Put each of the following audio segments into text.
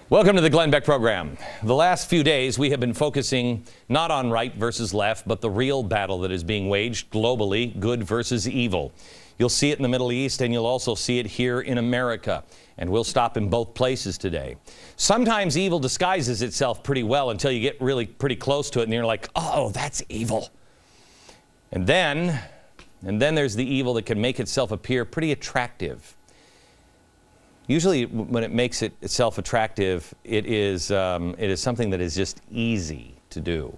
Welcome to the Glenn Beck program. The last few days we have been focusing not on right versus left, but the real battle that is being waged globally, good versus evil. You'll see it in the Middle East and you'll also see it here in America. And we'll stop in both places today. Sometimes evil disguises itself pretty well until you get really pretty close to it and you're like, oh, that's evil. And then there's the evil that can make itself appear pretty attractive. Usually when it makes itself attractive, it is something that is just easy to do.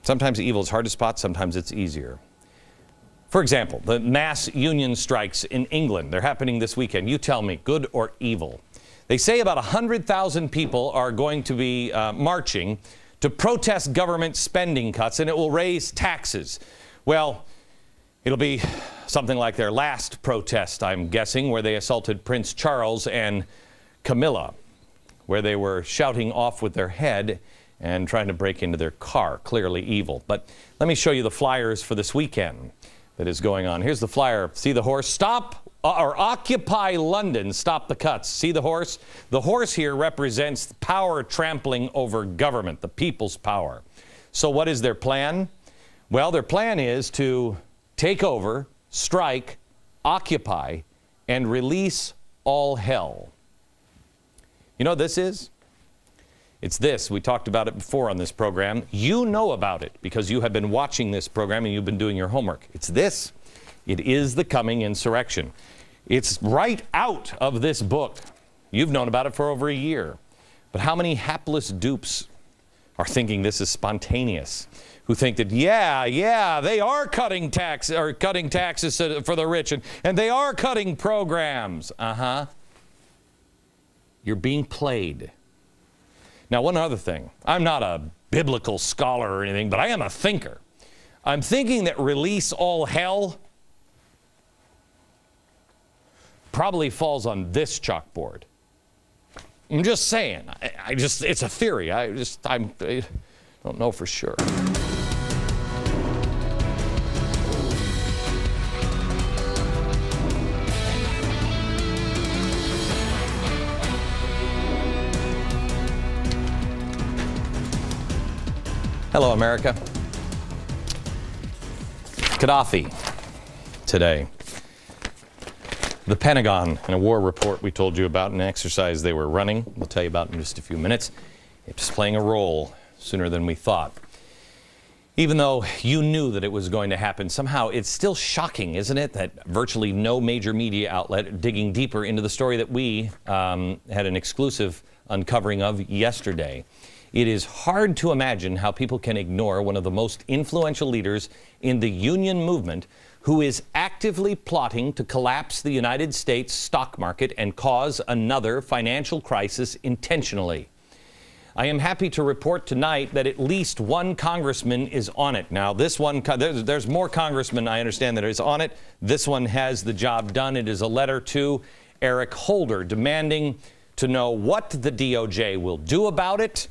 Sometimes evil is hard to spot, sometimes it's easier. For example, the mass union strikes in England. They're happening this weekend. You tell me, good or evil? They say about 100,000 people are going to be marching to protest government spending cuts, and it will raise taxes. Well, it'll be something like their last protest, I'm guessing, where they assaulted Prince Charles and Camilla, where they were shouting off with their head and trying to break into their car. Clearly evil. But let me show you the flyers for this weekend that is going on. Here's the flyer. See the horse? Stop or Occupy London. Stop the cuts. See the horse? The horse here represents power trampling over government, the people's power. So what is their plan? Well, their plan is to take over, strike, occupy, and release all hell. You know what this is? It's this. We talked about it before on this program. You know about it because you have been watching this program and you've been doing your homework. It's this. It is the coming insurrection. It's right out of this book. You've known about it for over a year. But how many hapless dupes are thinking this is spontaneous? Who think that, yeah, they are cutting taxes for the rich, and they are cutting programs. You're being played. Now, one other thing. I'm not a biblical scholar or anything, but I am a thinker. I'm thinking that release all hell probably falls on this chalkboard. I'm just saying. It's a theory. I don't know for sure. Hello, America. Gaddafi today. The Pentagon, in a war report we told you about, an exercise they were running, we'll tell you about in just a few minutes. It's playing a role sooner than we thought. Even though you knew that it was going to happen, somehow it's still shocking, isn't it, that virtually no major media outlet digging deeper into the story that we had an exclusive uncovering of yesterday. It is hard to imagine how people can ignore one of the most influential leaders in the union movement who is actively plotting to collapse the United States stock market and cause another financial crisis intentionally. I am happy to report tonight that at least one congressman is on it. Now, this one, there's more congressmen, I understand, that is on it. This one has the job done. It is a letter to Eric Holder demanding to know what the DOJ will do about it.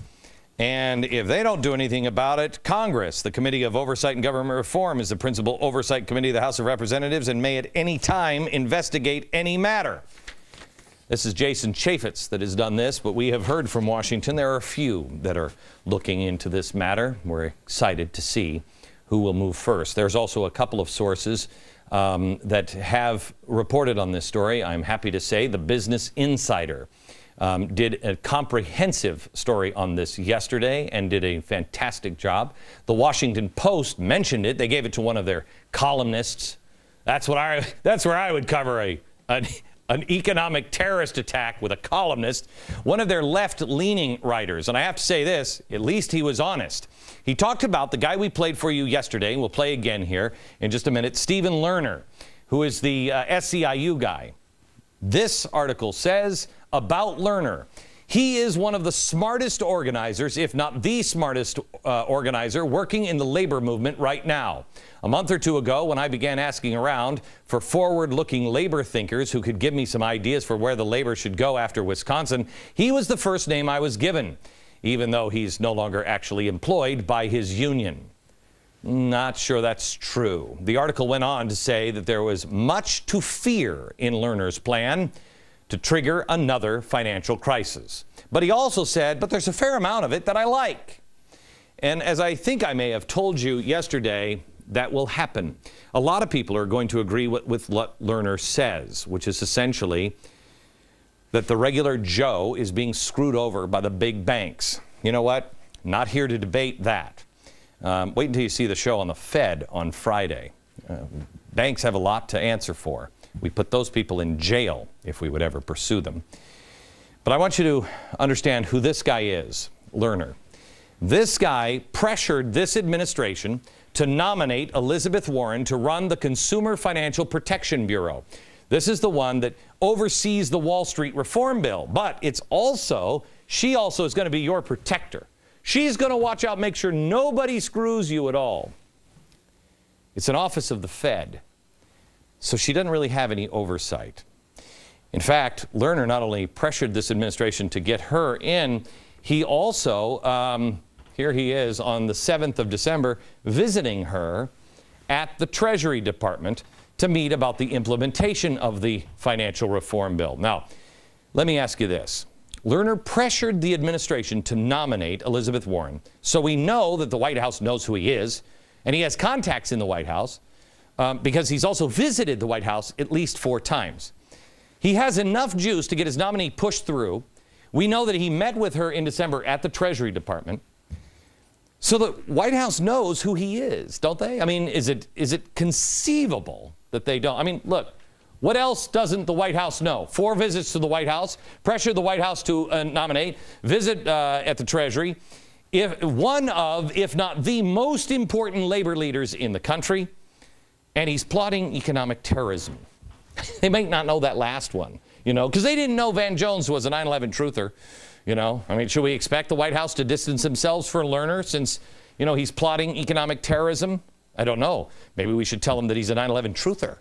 And if they don't do anything about it, Congress, the Committee of Oversight and Government Reform, is the principal oversight committee of the House of Representatives and may at any time investigate any matter. This is Jason Chaffetz that has done this, but we have heard from Washington there are a few that are looking into this matter. We're excited to see who will move first. There's also a couple of sources that have reported on this story. I'm happy to say the Business Insider did a comprehensive story on this yesterday and did a fantastic job. The Washington Post mentioned it. They gave it to one of their columnists. That's where I would cover an economic terrorist attack with a columnist, one of their left-leaning writers. And I have to say this, at least he was honest. He talked about the guy we played for you yesterday, and we'll play again here in just a minute, Stephen Lerner, who is the SEIU guy. This article says about Lerner, he is one of the smartest organizers, if not the smartest organizer, working in the labor movement right now. A month or two ago, when I began asking around for forward-looking labor thinkers who could give me some ideas for where the labor should go after Wisconsin, he was the first name I was given, even though he's no longer actually employed by his union. Not sure that's true. The article went on to say that there was much to fear in Lerner's plan. to trigger another financial crisis. But he also said, but there's a fair amount of it that I like. And as I think I may have told you yesterday, that will happen. A lot of people are going to agree with what Lerner says, which is essentially that the regular Joe is being screwed over by the big banks. You know what? Not here to debate that. Wait until you see the show on the Fed on Friday. Banks have a lot to answer for. We put those people in jail if we would ever pursue them. But I want you to understand who this guy is, Lerner. This guy pressured this administration to nominate Elizabeth Warren to run the Consumer Financial Protection Bureau. This is the one that oversees the Wall Street reform bill, but she also is going to be your protector. She's going to watch out, make sure nobody screws you at all. It's an office of the Fed, so she doesn't really have any oversight. In fact, Lerner not only pressured this administration to get her in, he also, here he is on the 7th of December, visiting her at the Treasury Department to meet about the implementation of the financial reform bill. Now, let me ask you this. Lerner pressured the administration to nominate Elizabeth Warren, so we know that the White House knows who he is, and he has contacts in the White House because he's also visited the White House at least 4 times. He has enough juice to get his nominee pushed through. We know that he met with her in December at the Treasury Department. So the White House knows who he is, don't they? I mean, is it conceivable that they don't? I mean, look, what else doesn't the White House know? 4 visits to the White House, pressure the White House to nominate, visit at the Treasury. One of, if not the most important labor leaders in the country, and he's plotting economic terrorism. They might not know that last one, you know, because they didn't know Van Jones was a 9/11 truther, you know. I mean, should we expect the White House to distance themselves from Lerner since, you know, he's plotting economic terrorism? I don't know. Maybe we should tell them that he's a 9/11 truther.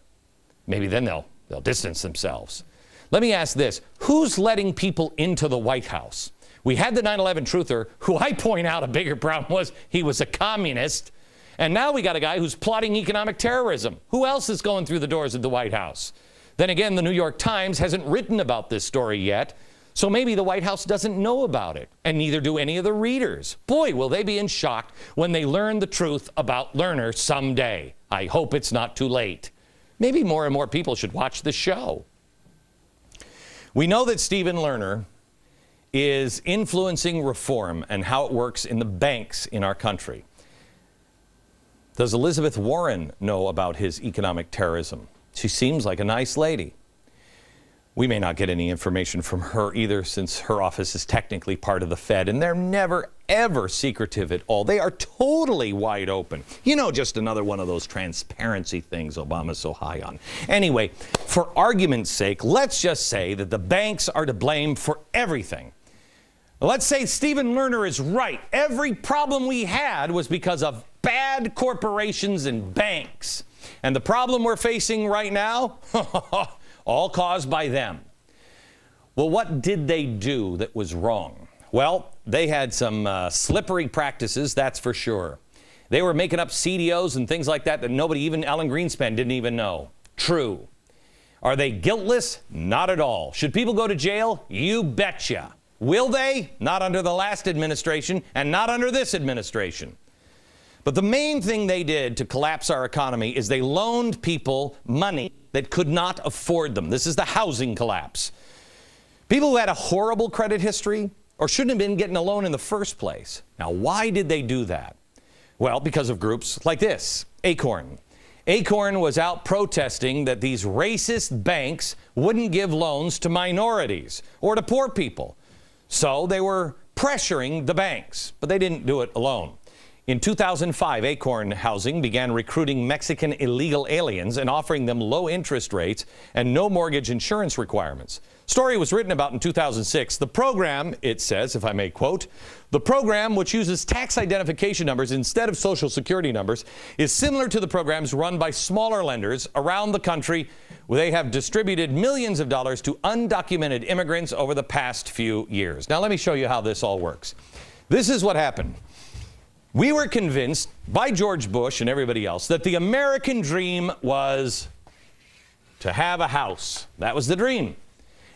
Maybe then they'll distance themselves. Let me ask this. Who's letting people into the White House? We had the 9/11 truther, who I point out a bigger problem was he was a communist. And now we got a guy who's plotting economic terrorism. Who else is going through the doors of the White House? Then again, the New York Times hasn't written about this story yet, so maybe the White House doesn't know about it, and neither do any of the readers. Boy, will they be in shock when they learn the truth about Lerner someday. I hope it's not too late. Maybe more and more people should watch this show. We know that Stephen Lerner is influencing reform and how it works in the banks in our country. Does Elizabeth Warren know about his economic terrorism? She seems like a nice lady. We may not get any information from her either, since her office is technically part of the Fed, and they're never, ever secretive at all. They are totally wide open. You know, just another one of those transparency things Obama's so high on. Anyway, for argument's sake, let's just say that the banks are to blame for everything. Let's say Stephen Lerner is right. Every problem we had was because of bad corporations and banks. And the problem we're facing right now, all caused by them. Well, what did they do that was wrong? Well, they had some slippery practices, that's for sure. They were making up CDOs and things like that nobody, even Alan Greenspan, didn't even know. True. Are they guiltless? Not at all. Should people go to jail? You betcha. Will they? Not under the last administration and not under this administration. But the main thing they did to collapse our economy is they loaned people money that could not afford them. This is the housing collapse. People who had a horrible credit history or shouldn't have been getting a loan in the first place. Now, why did they do that? Well, because of groups like this, Acorn. Acorn was out protesting that these racist banks wouldn't give loans to minorities or to poor people. So they were pressuring the banks, but they didn't do it alone. In 2005, Acorn Housing began recruiting Mexican illegal aliens and offering them low interest rates and no mortgage insurance requirements. Story was written about in 2006. The program, it says, if I may quote, the program, which uses tax identification numbers instead of social security numbers, is similar to the programs run by smaller lenders around the country where they have distributed millions of dollars to undocumented immigrants over the past few years. Now, let me show you how this all works. This is what happened. We were convinced by George Bush and everybody else that the American dream was to have a house. That was the dream.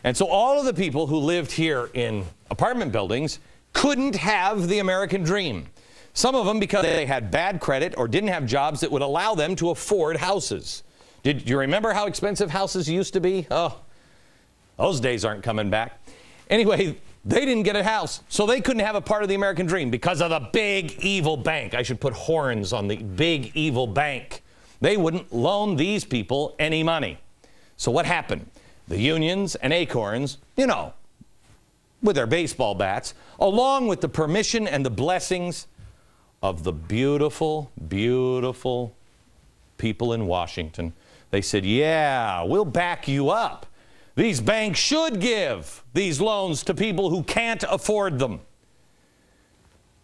And so all of the people who lived here in apartment buildings couldn't have the American dream. Some of them because they had bad credit or didn't have jobs that would allow them to afford houses. Did you remember how expensive houses used to be? Oh, those days aren't coming back. Anyway, they didn't get a house, so they couldn't have a part of the American dream because of the big evil bank. I should put horns on the big evil bank. They wouldn't loan these people any money. So what happened? The unions and acorns, you know, with their baseball bats, along with the permission and the blessings of the beautiful, beautiful people in Washington, they said, yeah, we'll back you up. These banks should give these loans to people who can't afford them.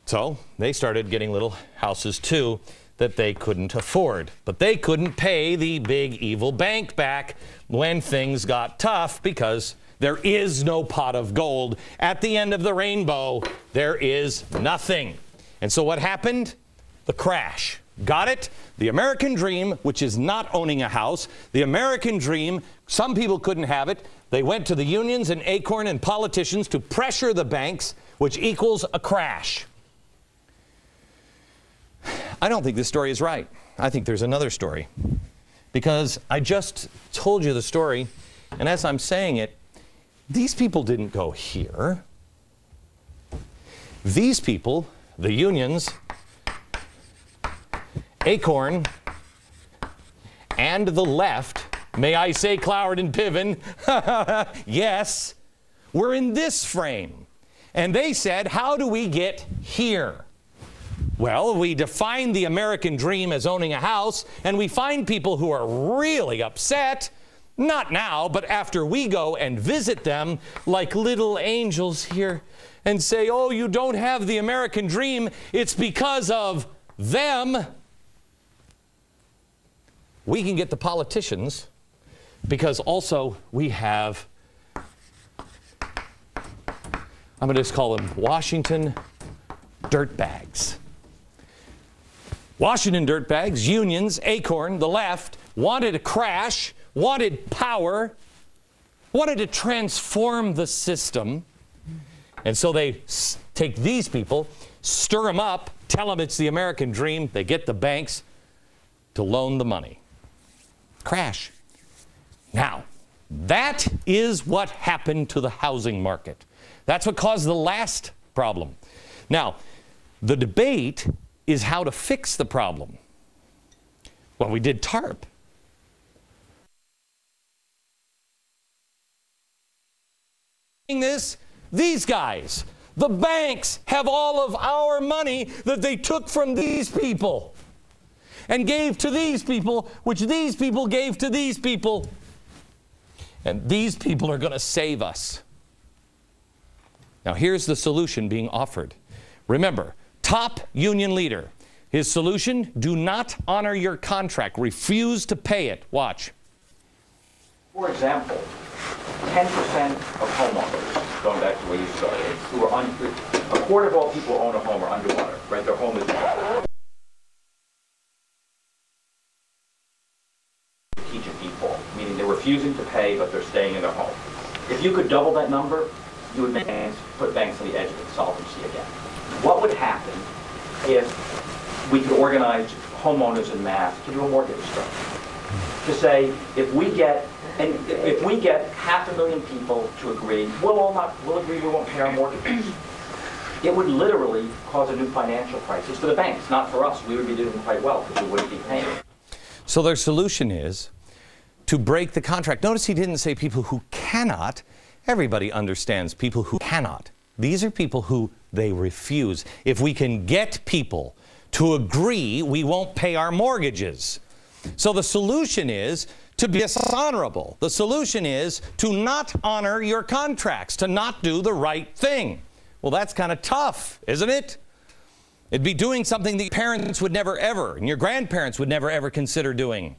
So they started getting little houses too that they couldn't afford. But they couldn't pay the big evil bank back when things got tough because there is no pot of gold. At the end of the rainbow, there is nothing. And so what happened? The crash. Got it? The American dream, which is not owning a house, the American dream, some people couldn't have it. They went to the unions and Acorn and politicians to pressure the banks, which equals a crash. I don't think this story is right. I think there's another story. Because I just told you the story, and as I'm saying it, these people didn't go here. These people, the unions, Acorn, and the left, may I say Cloward and Piven, yes, were in this frame. And they said, how do we get here? Well, we define the American dream as owning a house, and we find people who are really upset, not now, but after we go and visit them like little angels here and say, oh, you don't have the American dream, it's because of them. We can get the politicians because also we have, I'm going to just call them Washington dirtbags. Washington dirtbags, unions, Acorn, the left, wanted a crash, wanted power, wanted to transform the system. And so they take these people, stir them up, tell them it's the American dream. They get the banks to loan the money. Crash. Now, that is what happened to the housing market. That's what caused the last problem. Now, the debate is how to fix the problem. Well, we did TARP. These guys, the banks, have all of our money that they took from these people and gave to these people, which these people gave to these people. And these people are going to save us. Now, here's the solution being offered. Remember, top union leader. His solution, do not honor your contract. Refuse to pay it. Watch. For example, 10% of homeowners, going back to where you started, who are a quarter of all people who own a home are underwater, right? Their home is strategic default, meaning they're refusing to pay, but they're staying in their home. If you could double that number, you would put banks on the edge of insolvency again. What would happen if we could organize homeowners en masse to do a mortgage structure? To say, if we get 500,000 people to agree, we'll agree we won't pay our mortgages. It would literally cause a new financial crisis for the banks, not for us. We would be doing quite well because we wouldn't be paying. So their solution is to break the contract. Notice he didn't say people who cannot. Everybody understands people who cannot. These are people who they refuse. If we can get people to agree, we won't pay our mortgages. So the solution is to be dishonorable. The solution is to not honor your contracts, to not do the right thing. Well, that's kind of tough, isn't it? It'd be doing something that your parents would never ever, and your grandparents would never ever consider doing.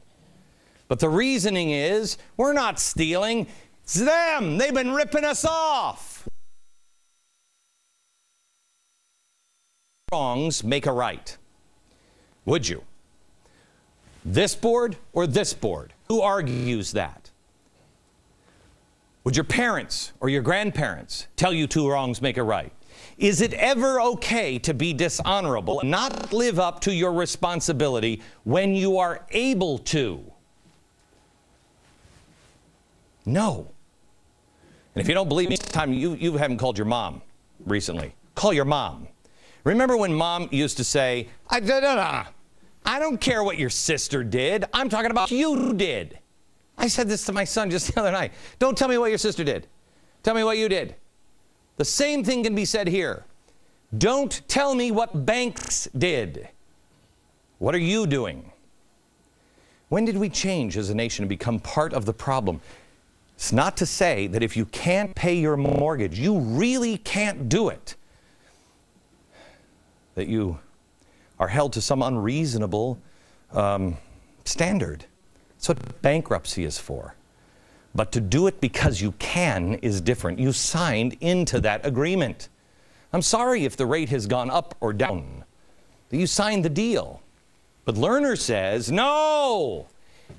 But the reasoning is, we're not stealing. It's them. They've been ripping us off. Wrongs make a right. Would you? This board or this board? Who argues that? Would your parents or your grandparents tell you two wrongs make a right? Is it ever okay to be dishonorable and not live up to your responsibility when you are able to? No. And if you don't believe me, it's time you haven't called your mom recently. Call your mom. Remember when mom used to say, I don't care what your sister did. I'm talking about you did. I said this to my son just the other night. Don't tell me what your sister did. Tell me what you did. The same thing can be said here. Don't tell me what banks did. What are you doing? When did we change as a nation and become part of the problem? It's not to say that if you can't pay your mortgage, you really can't do it, that you are held to some unreasonable standard. That's what bankruptcy is for. But to do it because you can is different. You signed into that agreement. I'm sorry if the rate has gone up or down. You signed the deal. But Lerner says, no,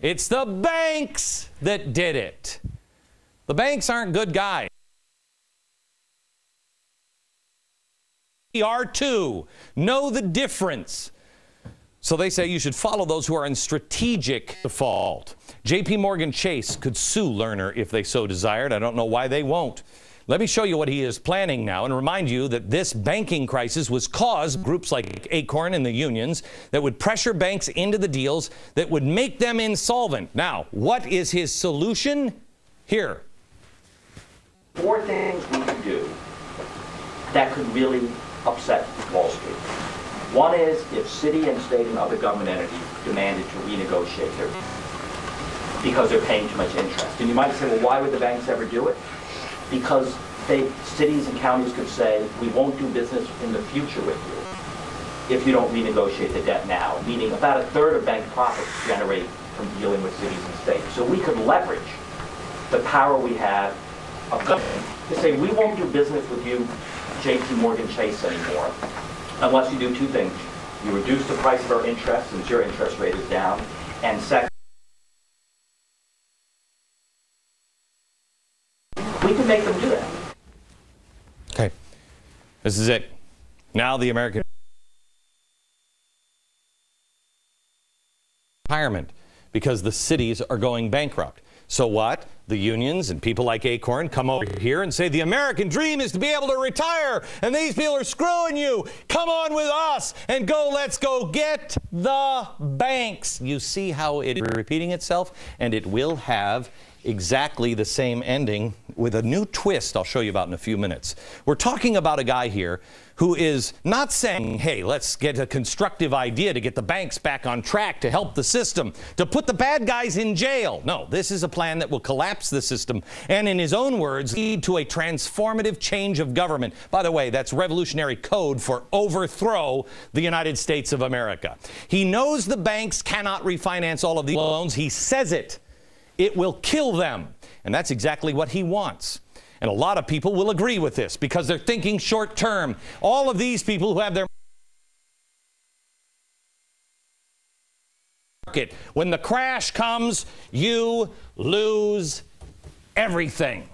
it's the banks that did it. The banks aren't good guys. We are too. Know the difference. So they say you should follow those who are in strategic default. J.P. Morgan Chase could sue Lerner if they so desired. I don't know why they won't. Let me show you what he is planning now and remind you that this banking crisis was caused by groups like Acorn and the unions that would pressure banks into the deals that would make them insolvent. Now, what is his solution? Here. 4 things we could do that could really upset Wall Street. One is if city and state and other government entities demanded to renegotiate their because they're paying too much interest. And you might say, well, why would the banks ever do it? Because cities and counties could say, we won't do business in the future with you if you don't renegotiate the debt now, meaning about 1/3 of bank profits generate from dealing with cities and states. So we could leverage the power we have of government to say, we won't do business with you, J.P. Morgan Chase, anymore, unless you do 2 things. You reduce the price of our interest, since your interest rate is down, and second, we can make them do that. Okay. This is it. Now the American retirement, because the cities are going bankrupt. So what? The unions and people like Acorn come over here and say the American dream is to be able to retire, and these people are screwing you. Come on with us and go, let's go get the banks. You see how it is repeating itself, and it will have exactly the same ending with a new twist I'll show you about in a few minutes. We're talking about a guy here who is not saying, hey, let's get a constructive idea to get the banks back on track, to help the system, to put the bad guys in jail. No, this is a plan that will collapse the system and, in his own words, lead to a transformative change of government. By the way, that's revolutionary code for overthrow the United States of America. He knows the banks cannot refinance all of these loans. He says it. It will kill them. And that's exactly what he wants. And a lot of people will agree with this because they're thinking short term. All of these people who have their market, when the crash comes, you lose everything.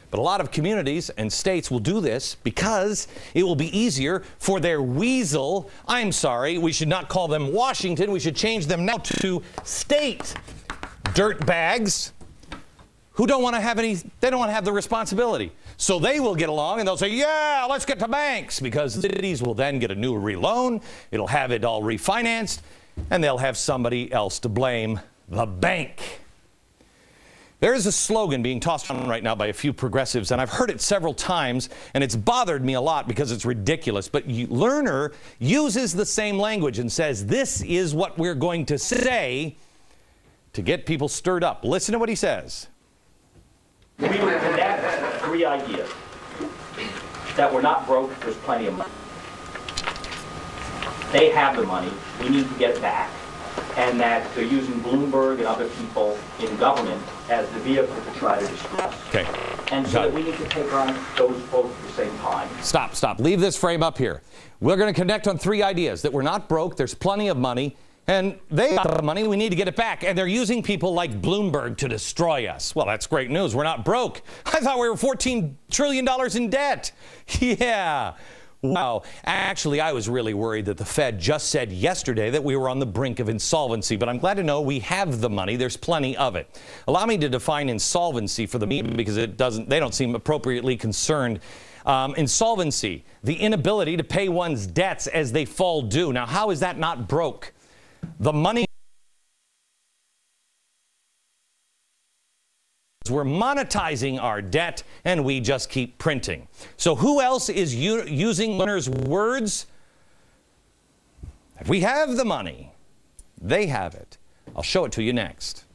But a lot of communities and states will do this because it will be easier for their weasel. I'm sorry, we should not call them Washington. We should change them now to state dirtbags who don't want to have any, they don't want to have the responsibility. So they will get along and they'll say, yeah, let's get to banks, because cities will then get a new reloan. It'll have it all refinanced, and they'll have somebody else to blame, the bank. There is a slogan being tossed around right now by a few progressives, and I've heard it several times, and it's bothered me a lot because it's ridiculous. But Lerner uses the same language and says, this is what we're going to say to get people stirred up. Listen to what he says. We would connect 3 ideas. That we're not broke, there's plenty of money. They have the money, we need to get it back. And that they're using Bloomberg and other people in government as the vehicle to try to destroy us. Okay. And so that we need to take on those both at the same time. Stop. Leave this frame up here. We're going to connect on 3 ideas. That we're not broke, there's plenty of money, And they got the money, we need to get it back. And they're using people like Bloomberg to destroy us. Well, that's great news. We're not broke. I thought we were $14 trillion in debt. Yeah. Wow. Actually, I was really worried that the Fed just said yesterday that we were on the brink of insolvency. But I'm glad to know we have the money. There's plenty of it. Allow me to define insolvency for the media because they don't seem appropriately concerned. Insolvency, the inability to pay one's debts as they fall due. Now, how is that not broke? The money we're monetizing our debt, and we just keep printing. So who else is using Lerner's words? If we have the money, they have it. I'll show it to you next.